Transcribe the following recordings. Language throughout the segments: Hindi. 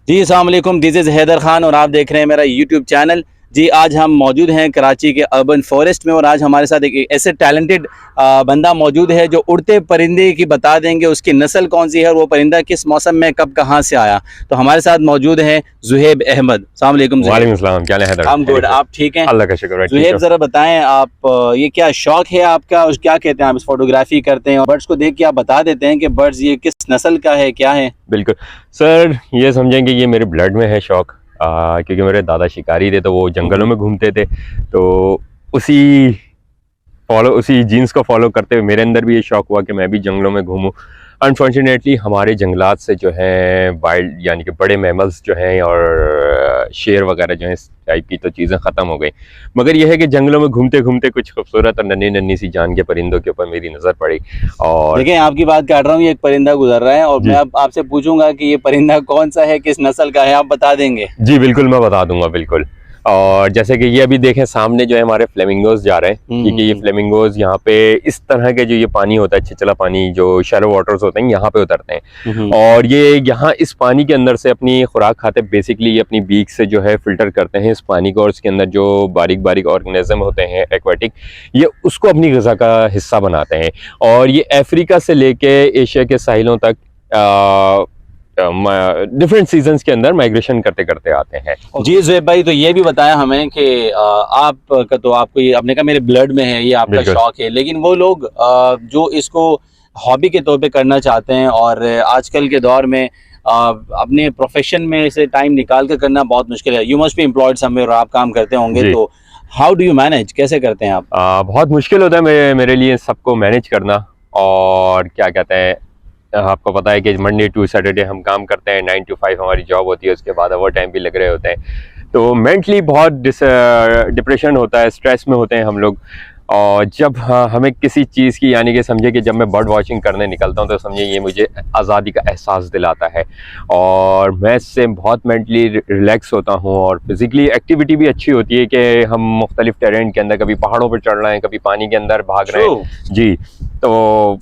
जी अस्सलाम वालेकुम, दिस इज़ हैदर खान और आप देख रहे हैं मेरा यूट्यूब चैनल। जी आज हम मौजूद हैं कराची के अर्बन फॉरेस्ट में और आज हमारे साथ एक ऐसे टैलेंटेड बंदा मौजूद है जो उड़ते परिंदे की बता देंगे उसकी नस्ल कौन सी है और वो परिंदा किस मौसम में कब कहाँ से आया। तो हमारे साथ मौजूद हैं ज़ुहैब अहमद। अस्सलाम वालेकुम ज़ुहैब। वालेकुम सलाम, क्या हाल है हैदर? हम गुड, आप ठीक हैं? अल्लाह का शुक्र है, ठीक ज़ुहैब हूँ। ज़रा बताएं आप, ये क्या शौक है आपका और क्या कहते हैं आप इस फोटोग्राफी करते हैं और बर्ड्स को देख के आप बता देते हैं कि बर्ड्स ये किस नस्ल का है, क्या है? बिल्कुल सर, ये समझें कि ये मेरे ब्लड में है शौक। क्योंकि मेरे दादा शिकारी थे तो वो जंगलों में घूमते थे, तो उसी उसी जीन्स को फॉलो करते हुए मेरे अंदर भी ये शौक हुआ कि मैं भी जंगलों में घूमूं। अनफॉर्चुनेटली हमारे जंगलात से जो हैं वाइल्ड यानी कि बड़े मैमल्स जो हैं और शेर वगैरह जो हैं इस टाइप की तो चीज़ें ख़त्म हो गई। मगर यह है कि जंगलों में घूमते घूमते कुछ खूबसूरत और नन्ही नन्ही सी जान के परिंदों के ऊपर मेरी नज़र पड़ी। और देखें आपकी बात काट रहा हूँ, ये एक परिंदा गुजर रहा है और मैं अब आपसे पूछूंगा कि ये परिंदा कौन सा है, किस नस्ल का है, आप बता देंगे? जी बिल्कुल, मैं बता दूंगा बिल्कुल। और जैसे कि ये अभी देखें सामने जो है हमारे फ्लेमिंगोज जा रहे हैं, क्योंकि ये फ्लेमिंगोज यहाँ पे इस तरह के जो ये पानी होता है, छिछला पानी जो शैलो वाटर्स होते हैं, यहाँ पे उतरते हैं और ये यहाँ इस पानी के अंदर से अपनी खुराक खाते हैं। बेसिकली ये अपनी बीक से जो है फिल्टर करते हैं इस पानी को और उसके अंदर जो बारीक बारीक ऑर्गेनिज्म होते हैं एक्वाटिक, ये उसको अपनी ग़िज़ा का हिस्सा बनाते हैं। और ये अफ्रीका से लेके एशिया के साहिलों तक डिफरेंट सीजन्स के अंदर माइग्रेशन करते करते आते हैं। जी ज़ुहैब भाई, तो ये भी बताया हमें कि आप का तो आपको ये आपने कहा मेरे ब्लड में है, ये आपका शौक है, लेकिन वो लोग जो इसको हॉबी के तौर पे करना चाहते हैं और आजकल के दौर में अपने प्रोफेशन में से टाइम निकाल कर करना बहुत मुश्किल है। You must be employed somewhere और आप काम करते होंगे, तो हाउ डू यू मैनेज, कैसे करते हैं आप? बहुत मुश्किल होता है मेरे लिए सबको मैनेज करना। और क्या कहते हैं, आपको पता है कि मंडे टू सैटरडे हम काम करते हैं, 9 to 5 हमारी जॉब होती है, उसके बाद ओवर टाइम भी लग रहे होते हैं, तो मेंटली बहुत डिप्रेशन होता है, स्ट्रेस में होते हैं हम लोग। और जब हमें किसी चीज़ की यानी कि समझे कि जब मैं बर्ड वॉचिंग करने निकलता हूँ तो समझे ये मुझे आज़ादी का एहसास दिलाता है और मैं इससे बहुत मेंटली रिलैक्स होता हूँ। और फिज़िकली एक्टिविटी भी अच्छी होती है कि हम मुख्तलिफ टेरेन के अंदर, कभी पहाड़ों पर चढ़ रहे हैं, कभी पानी के अंदर भाग रहे हैं। जी, तो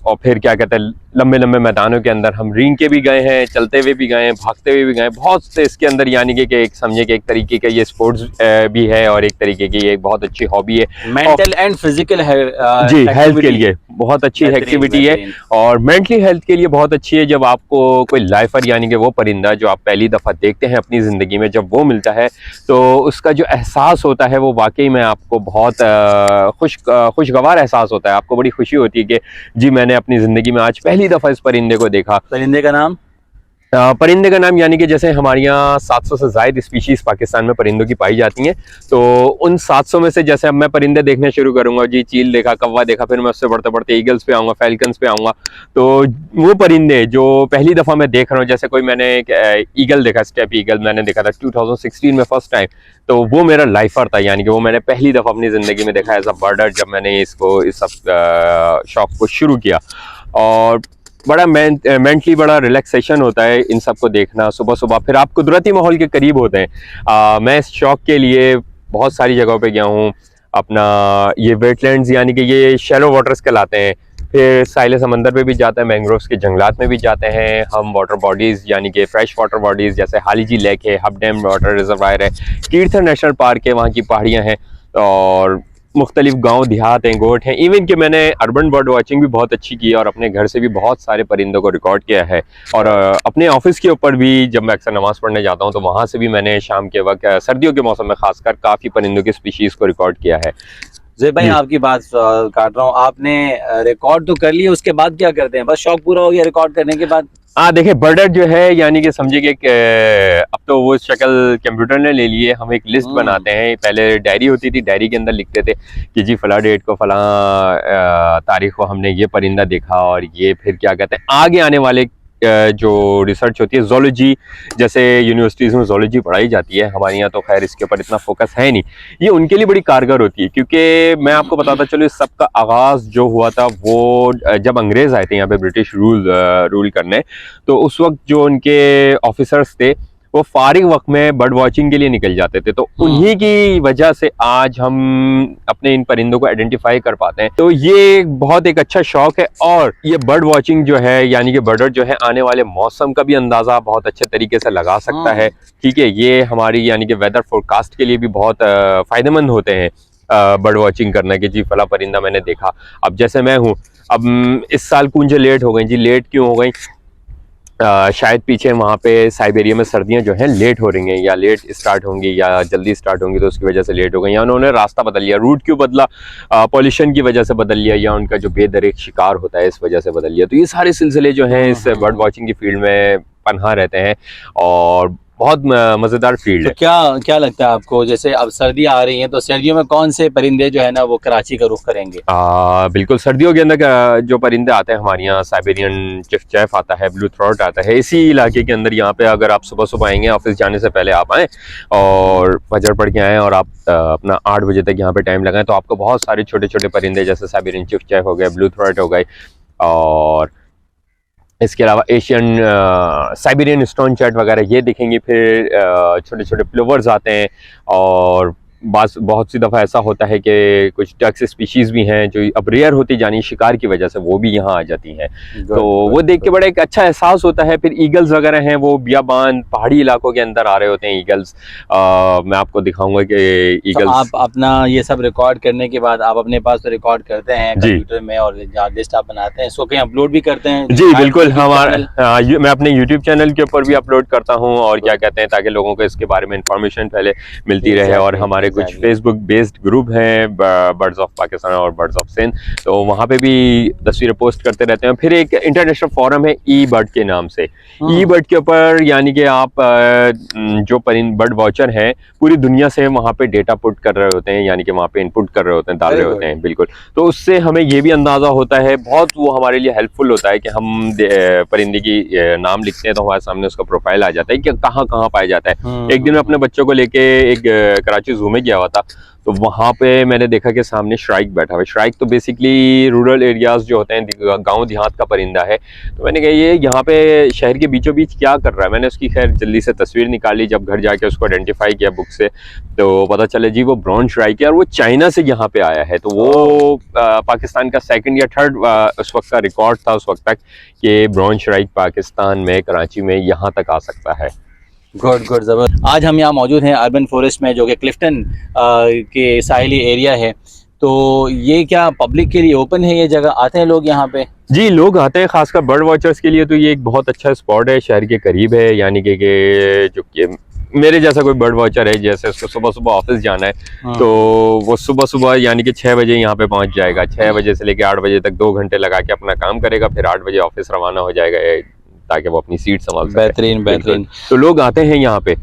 और फिर क्या कहते हैं, लंबे लंबे मैदानों के अंदर हम रेंग के भी गए हैं, चलते हुए भी गए हैं, भागते हुए भी गए हैं, बहुत से इसके अंदर यानी कि एक समझे कि एक तरीके का ये स्पोर्ट्स भी है और एक तरीके की ये बहुत अच्छी हॉबी है। मेंटल एंड फिजिकल जी, हेल्थ के लिए बहुत अच्छी एक्टिविटी है और मेंटली हेल्थ के लिए बहुत अच्छी है। जब आपको कोई लाइफर यानी कि वो परिंदा जो आप पहली दफ़ा देखते हैं अपनी ज़िंदगी में, जब वो मिलता है तो उसका जो एहसास होता है वो वाकई में आपको बहुत खुशगवार एहसास होता है। आपको बड़ी खुशी होती है कि जी मैंने अपनी ज़िंदगी में आज पहली दफ़ा इस परिंदे को देखा। परिंदे का नाम? परिंदे का नाम यानी कि जैसे हमारे यहाँ 700 से ज़ायद स्पीशीज़ पाकिस्तान में परिंदों की पाई जाती हैं, तो उन 700 में से जैसे अब मैं परिंदे देखने शुरू करूँगा, जी चील देखा, कौवा देखा, फिर मैं उससे बढ़ते बढ़ते ईगल्स पे आऊँगा, फैल्कन्स पे आऊँगा। तो वो परिंदे जो पहली दफ़ा मैं देख रहा हूँ, जैसे कोई मैंने एक ईगल देखा, स्टेप ईगल मैंने देखा था 2016 में फर्स्ट टाइम, तो वो मेरा लाइफर था, यानी कि वो मैंने पहली दफ़ा अपनी ज़िंदगी में देखा एज अ बर्डर जब मैंने इस सब शौक़ को शुरू किया। और बड़ा मेंटली बड़ा रिलैक्सेशन होता है इन सब को देखना सुबह सुबह, फिर आप कुदरती माहौल के करीब होते हैं। मैं इस शौक़ के लिए बहुत सारी जगहों पे गया हूँ। अपना ये वेटलैंड्स यानी कि ये शैलो वाटर्स कहलाते हैं, फिर साहिल समंदर पे भी जाते हैं, मैंग्रोव्स के जंगलात में भी जाते हैं हम, वाटर बॉडीज़ यानी कि फ्रेश वाटर बॉडीज़ जैसे हालीजी लेक है, हब डैम वाटर रिजर्वायर है, कीर्थर नेशनल पार्क है, वहाँ की पहाड़ियाँ हैं और मुख्तलिफ गांव देहात हैं, गोट हैं। इवन कि मैंने अर्बन बर्ड वॉचिंग भी बहुत अच्छी की और अपने घर से भी बहुत सारे परिंदों को रिकॉर्ड किया है। और अपने ऑफिस के ऊपर भी जब मैं अक्सर नमाज़ पढ़ने जाता हूँ तो वहाँ से भी मैंने शाम के वक्त सर्दियों के मौसम में खासकर काफ़ी परिंदों की स्पीशीज़ को रिकॉर्ड किया है। ज़ुहैब भाई आपकी बात काट रहा हूँ, आपने रिकॉर्ड तो कर लिया, उसके बाद क्या करते हैं? बस शौक पूरा हो गया रिकॉर्ड करने के बाद? देखिए बर्डर जो है यानी कि समझिए कि अब तो वो शक्ल कंप्यूटर ने ले लिए। हम एक लिस्ट बनाते हैं, पहले डायरी होती थी, डायरी के अंदर लिखते थे कि जी फला डेट को फला तारीख को हमने ये परिंदा देखा। और ये फिर क्या कहते हैं आगे आने वाले जो रिसर्च होती है, ज़ूलॉजी जैसे यूनिवर्सिटीज़ में ज़ूलॉजी पढ़ाई जाती है, हमारे यहाँ तो खैर इसके ऊपर इतना फोकस है नहीं, ये उनके लिए बड़ी कारगर होती है। क्योंकि मैं आपको बताता चलो इस सब का आगाज़ जो हुआ था वो जब अंग्रेज़ आए थे यहाँ पे ब्रिटिश रूल करने, तो उस वक्त जो उनके ऑफिसर्स थे वो फारिग वक्त में बर्ड वॉचिंग के लिए निकल जाते थे। तो उन्हीं की वजह से आज हम अपने इन परिंदों को आइडेंटिफाई कर पाते हैं। तो ये बहुत एक अच्छा शौक है। और ये बर्ड वॉचिंग जो है यानी कि बर्डर जो है आने वाले मौसम का भी अंदाजा बहुत अच्छे तरीके से लगा सकता है। ठीक है, ये हमारी यानी कि वेदर फोरकास्ट के लिए भी बहुत फायदेमंद होते हैं बर्ड वॉचिंग करना कि जी फला परिंदा मैंने देखा। अब जैसे मैं हूँ, अब इस साल कूंजें लेट हो गई जी। लेट क्यों हो गई? शायद पीछे वहाँ पे साइबेरिया में सर्दियाँ जो हैं लेट हो रही हैं, या लेट स्टार्ट होंगी या जल्दी स्टार्ट होंगी, तो उसकी वजह से लेट हो गई, या उन्होंने रास्ता बदल लिया। रूट क्यों बदला? पॉल्यूशन की वजह से बदल लिया, या उनका जो बेदरेक शिकार होता है इस वजह से बदल लिया। तो ये सारे सिलसिले जो हैं इस बर्ड वॉचिंग की फील्ड में पनहा रहते हैं और बहुत मज़ेदार फील्ड तो है। क्या लगता है आपको, जैसे अब सर्दियाँ आ रही हैं तो सर्दियों में कौन से परिंदे जो है ना वो कराची का रुख करेंगे? बिल्कुल, सर्दियों के अंदर जो परिंदे आते हैं हमारे यहाँ, साइबेरियन चिफचैफ आता है, ब्लू थ्रोट आता है। इसी इलाके के अंदर यहाँ पे अगर आप सुबह सुबह आएंगे, ऑफिस जाने से पहले आप आएँ और फजर पढ़ के आएँ और आप अपना 8 बजे तक यहाँ पे टाइम लगाएं, तो आपको बहुत सारे छोटे छोटे परिंदे जैसे साइबेरियन चिफचैफ हो गए, ब्लू थ्रोट हो गए, और इसके अलावा एशियन साइबेरियन स्टोन चैट वगैरह ये दिखेंगे। फिर छोटे छोटे प्लोवर्स आते हैं, और बहुत सी दफ़ा ऐसा होता है कि कुछ डक्स स्पीशीज़ भी हैं जो अब रेयर होती जानी शिकार की वजह से, वो भी यहाँ आ जाती हैं। तो वो देख के बड़ा एक अच्छा एहसास होता है। फिर ईगल्स वगैरह हैं, वो बियाबान पहाड़ी इलाकों के अंदर आ रहे होते हैं ईगल्स। मैं आपको दिखाऊंगा कि ईगल्स। तो आप अपना ये सब रिकॉर्ड करने के बाद आप अपने पास तो रिकॉर्ड करते हैं कंप्यूटर में, और लिस्ट आप बनाते हैं, इसको कहीं अपलोड भी करते हैं? जी बिल्कुल, हमारा मैं अपने यूट्यूब चैनल के ऊपर भी अपलोड करता हूँ, और क्या कहते हैं, ताकि लोगों को इसके बारे में इंफॉर्मेशन पहले मिलती रहे। और हमारे कुछ फेसबुक बेस्ड ग्रुप हैं, बर्ड्स ऑफ पाकिस्तान और बर्ड्स ऑफ सिंध, तो वहाँ पे भी तस्वीरें पोस्ट करते रहते हैं। फिर एक इंटरनेशनल फोरम है ई बर्ड के नाम से। ई बर्ड के ऊपर यानी कि आप जो बर्ड वॉचर हैं पूरी दुनिया से वहाँ पे डेटा पुट कर रहे होते हैं, यानी कि वहाँ पे इनपुट कर रहे होते हैं, डाल रहे होते हैं। बिल्कुल, तो उससे हमें ये भी अंदाज़ा होता है, बहुत वो हमारे लिए हेल्पफुल होता है कि हम परिंदे की नाम लिखते हैं तो हमारे सामने उसका प्रोफाइल आ जाता है कि कहाँ कहाँ पाया जाता है। एक दिन मैं अपने बच्चों को लेके एक कराची जू में गया हुआ था, तो वहाँ पे मैंने देखा कि सामने श्राइक बैठा हुआ है। श्राइक तो बेसिकली रूरल एरियाज जो होते हैं, गांव देहात का परिंदा है। तो मैंने कहा ये यहाँ पे शहर के बीचों बीच क्या कर रहा है। मैंने उसकी खैर जल्दी से तस्वीर निकाली, जब घर जाके उसको आइडेंटिफाई किया बुक से, तो पता चला जी वो ब्राउन श्राइक है, और वो चाइना से यहाँ पे आया है। तो वो पाकिस्तान का 2nd या 3rd उस वक्त का रिकॉर्ड था उस वक्त तक कि ब्राउन श्राइक पाकिस्तान में कराची में यहाँ तक आ सकता है। गुड जबरदस्त। आज हम यहाँ मौजूद हैं अर्बन फॉरेस्ट में, जो कि क्लिफ्टन के साहिली एरिया है। तो ये क्या पब्लिक के लिए ओपन है ये जगह? आते हैं लोग यहाँ पे? जी, लोग आते हैं, खासकर बर्ड वॉचर्स के लिए तो ये एक बहुत अच्छा स्पॉट है, शहर के करीब है। यानी कि जो कि मेरे जैसा कोई बर्ड वॉचर है, जैसे उसको सुबह सुबह ऑफिस जाना है, तो वो सुबह सुबह यानी कि 6 बजे यहाँ पे पहुँच जाएगा। 6 बजे से लेकर 8 बजे तक 2 घंटे लगा के अपना काम करेगा, फिर 8 बजे ऑफिस रवाना हो जाएगा, ताकि वो अपनी सीट संभाल सके। बेहतरीन। तो लोग आते हैं यहाँ पे।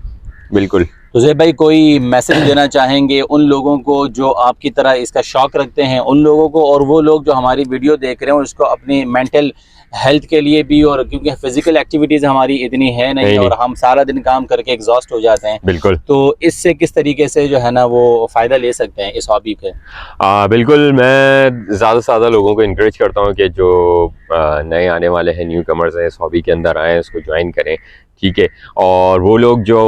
बिल्कुल। तो ज़ेब भाई, कोई मैसेज देना चाहेंगे उन लोगों को जो आपकी तरह इसका शौक रखते हैं, उन लोगों को, और वो लोग जो हमारी वीडियो देख रहे हैं उसको अपनी मेंटल हेल्थ के लिए भी, और क्योंकि फिजिकल एक्टिविटीज़ हमारी इतनी है नहीं और हम सारा दिन काम करके एग्जॉस्ट हो जाते हैं। बिल्कुल। तो इससे किस तरीके से जो है ना वो फ़ायदा ले सकते हैं इस हॉबी के? बिल्कुल, मैं ज़्यादा से ज़्यादा लोगों को इंकरेज करता हूँ कि जो नए आने वाले हैं, न्यू कमर्स हैं, इस हॉबी के अंदर आएँ, इसको ज्वाइन करें। ठीक है, और वो लोग जो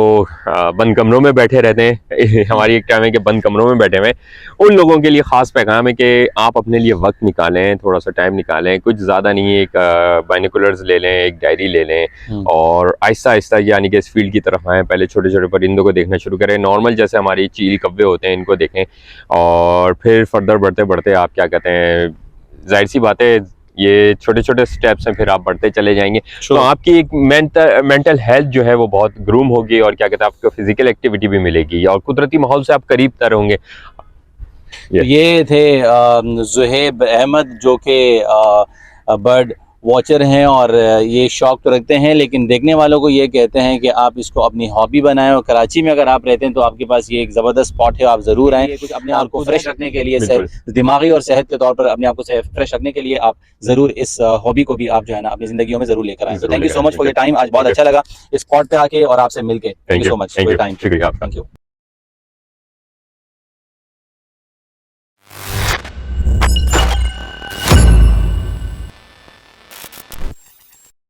बंद कमरों में बैठे रहते हैं हमारी एक टाइम है कि बंद कमरों में बैठे हुए हैं, उन लोगों के लिए ख़ास पैगाम है कि आप अपने लिए वक्त निकालें, थोड़ा सा टाइम निकालें, कुछ ज़्यादा नहीं, एक बाइनोकुलर्स ले लें, एक डायरी ले लें, और आहिस्ता आहिस्ता यानी कि इस फील्ड की तरफ आएँ। पहले छोटे छोटे परिंदों को देखना शुरू करें, नॉर्मल जैसे हमारी चील कव्वे होते हैं इनको देखें, और फिर फर्दर बढ़ते बढ़ते आप क्या कहते हैं, जाहिर सी बात है ये छोटे छोटे स्टेप्स हैं, फिर आप बढ़ते चले जाएंगे। तो आपकी एक मेंटल हेल्थ जो है वो बहुत ग्रूम होगी, और क्या कहते हैं आपको फिजिकल एक्टिविटी भी मिलेगी, और कुदरती माहौल से आप करीब तर होंगे। ये थे ज़ुहैब अहमद, जो कि बर्ड वॉचर हैं, और ये शौक तो रखते हैं, लेकिन देखने वालों को ये कहते हैं कि आप इसको अपनी हॉबी बनाएं। और कराची में अगर आप रहते हैं तो आपके पास ये एक ज़बरदस्त स्पॉट है, आप ज़रूर आएँ। कुछ अपने आप को फ्रेश रखने के लिए, दिमागी और सेहत के तौर पर अपने आप को फ्रेश रखने के लिए आप ज़रूर इस हॉबी को भी आप जो है ना अपनी ज़िंदगियों में ज़रूर लेकर आएँ। तो thank you so much for your time. आज बहुत अच्छा लगा इस स्पॉट पे आके और आपसे मिलके। Thank you so much for your time. शुक्रिया। Thank you.